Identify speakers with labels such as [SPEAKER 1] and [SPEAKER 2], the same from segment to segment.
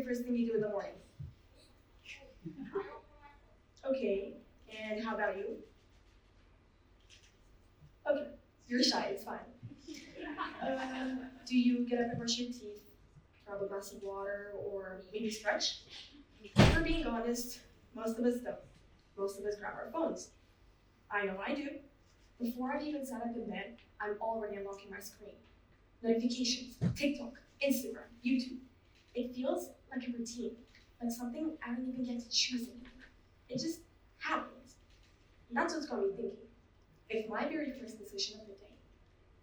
[SPEAKER 1] very first thing you do in the morning? Okay, and how about you? Okay, you're shy, it's fine. Do you get up and brush your teeth, grab a glass of water, or maybe stretch? For being honest, most of us don't. Most of us grab our phones. I know I do. Before I've even sat up in bed, I'm already unlocking my screen. Notifications, TikTok, Instagram, YouTube. It feels like a routine, like something I don't even get to choose anymore. It just happens. And that's what's got me thinking. If my very first decision of the day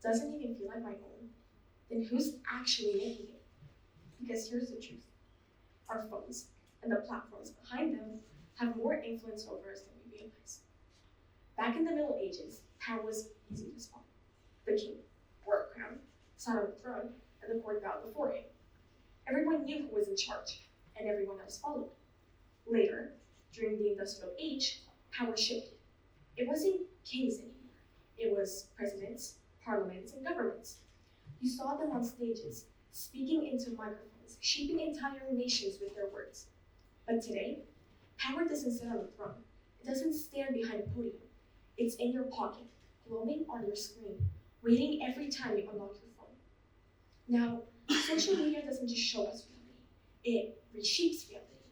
[SPEAKER 1] doesn't even feel like my own, then who's actually making it? Because here's the truth. Our phones and the platforms behind them have more influence over us than we realize. Back in the Middle Ages, power was easy to spot. The king wore a crown, sat on the throne, and the court bowed before him. Everyone knew who was in charge, and everyone else followed. Later, during the Industrial Age, power shifted. It wasn't kings anymore. It was presidents, parliaments, and governments. You saw them on stages, speaking into microphones, shaping entire nations with their words. But today, power doesn't sit on a throne. It doesn't stand behind a podium. It's in your pocket, glowing on your screen, waiting every time you unlock your phone. Now, social media doesn't just show us reality. It reshapes reality,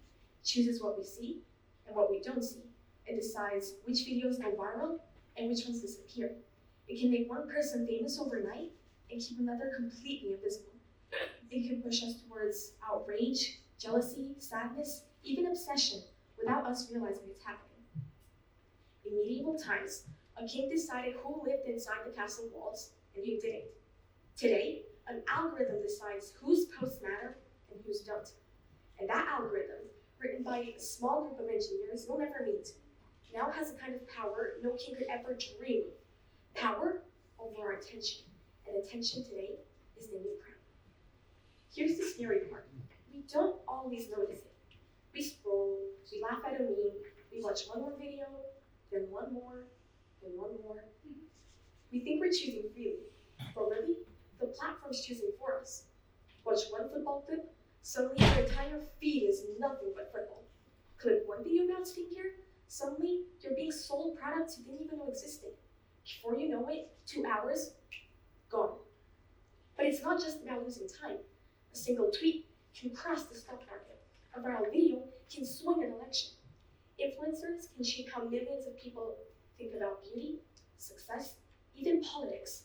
[SPEAKER 1] chooses what we see and what we don't see. It decides which videos go viral and which ones disappear. It can make one person famous overnight and keep another completely invisible. It can push us towards outrage, jealousy, sadness, even obsession, without us realizing it's happening. In medieval times, a king decided who lived inside the castle walls and who didn't. Today, an algorithm decides whose posts matter and whose don't. And that algorithm, written by a small group of engineers you'll never meet, now has a kind of power no king could ever dream of. Power over our attention. And attention today is the new crown. Here's the scary part. We don't always notice it. We scroll, we laugh at a meme, we watch one more video, then one more, then one more. We think we're choosing freely, but really, the platform's choosing for us. Watch one football clip, suddenly your entire feed is nothing but football. Click one video about skincare, suddenly you're being sold products you didn't even know existed. Before you know it, 2 hours, gone. But it's not just about losing time. A single tweet can crash the stock market. A viral video can swing an election. Influencers can shape how millions of people think about beauty, success, even politics.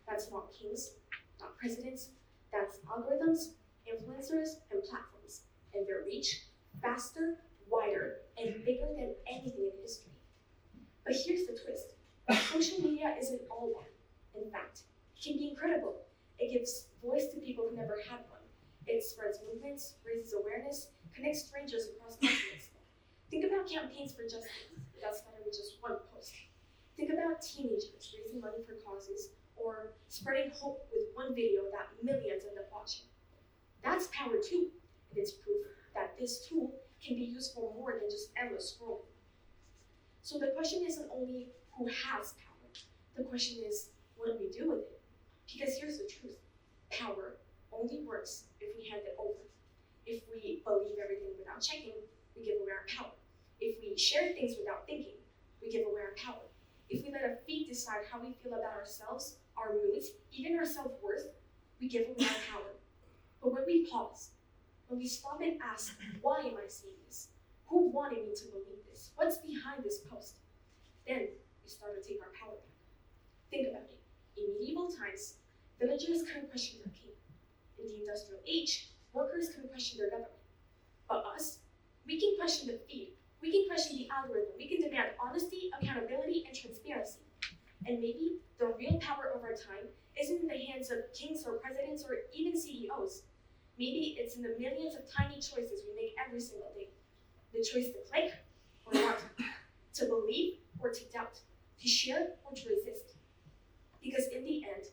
[SPEAKER 1] That's not kings, not presidents. That's algorithms, influencers, and platforms. And their reach, faster, wider, and bigger than anything in history. But here's the twist. Social media isn't all one. In fact, it can be incredible. It gives voice to people who never had one. It spreads movements, raises awareness, connects strangers across continents. Think about campaigns for justice that started with just one post. Think about teenagers raising money for causes or spreading hope with one video that millions end up watching. That's power too, and it's proof that this tool can be used for more than just endless scrolling. So the question isn't only who has power, the question is, what do we do with it? Because here's the truth, power only works if we hand it over. If we believe everything without checking, we give away our power. If we share things without thinking, we give away our power. If we let a feed decide how we feel about ourselves, our moods, even our self-worth, we give away our power. But when we pause, when we stop and ask, why am I seeing this? Who wanted me to believe this? What's behind this post? Then we start to take our power back. Think about it. In medieval times, villagers couldn't question their king. In the Industrial Age, workers couldn't question their government. But us, we can question the feed. We can question the algorithm. We can demand honesty, accountability, and transparency. And maybe the real power over time isn't in the hands of kings or presidents or even CEOs. Maybe it's in the millions of tiny choices we make every single day. The choice to click or not, to believe or to doubt, to share or to resist. Because in the end,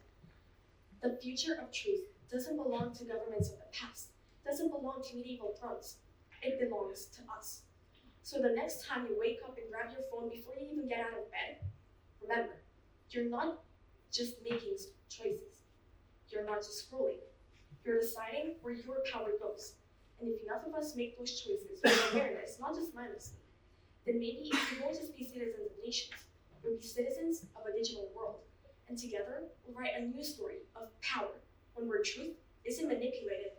[SPEAKER 1] the future of truth doesn't belong to governments of the past, doesn't belong to medieval thrones. It belongs to us. So the next time you wake up and grab your phone before you even get out of bed, remember, you're not just making choices. You're not just scrolling. You're deciding where your power goes. And if enough of us make those choices with awareness, not just mindlessly, then maybe we won't just be citizens of nations, we'll be citizens of a digital world. And together, we'll write a new story of power, one where truth isn't manipulated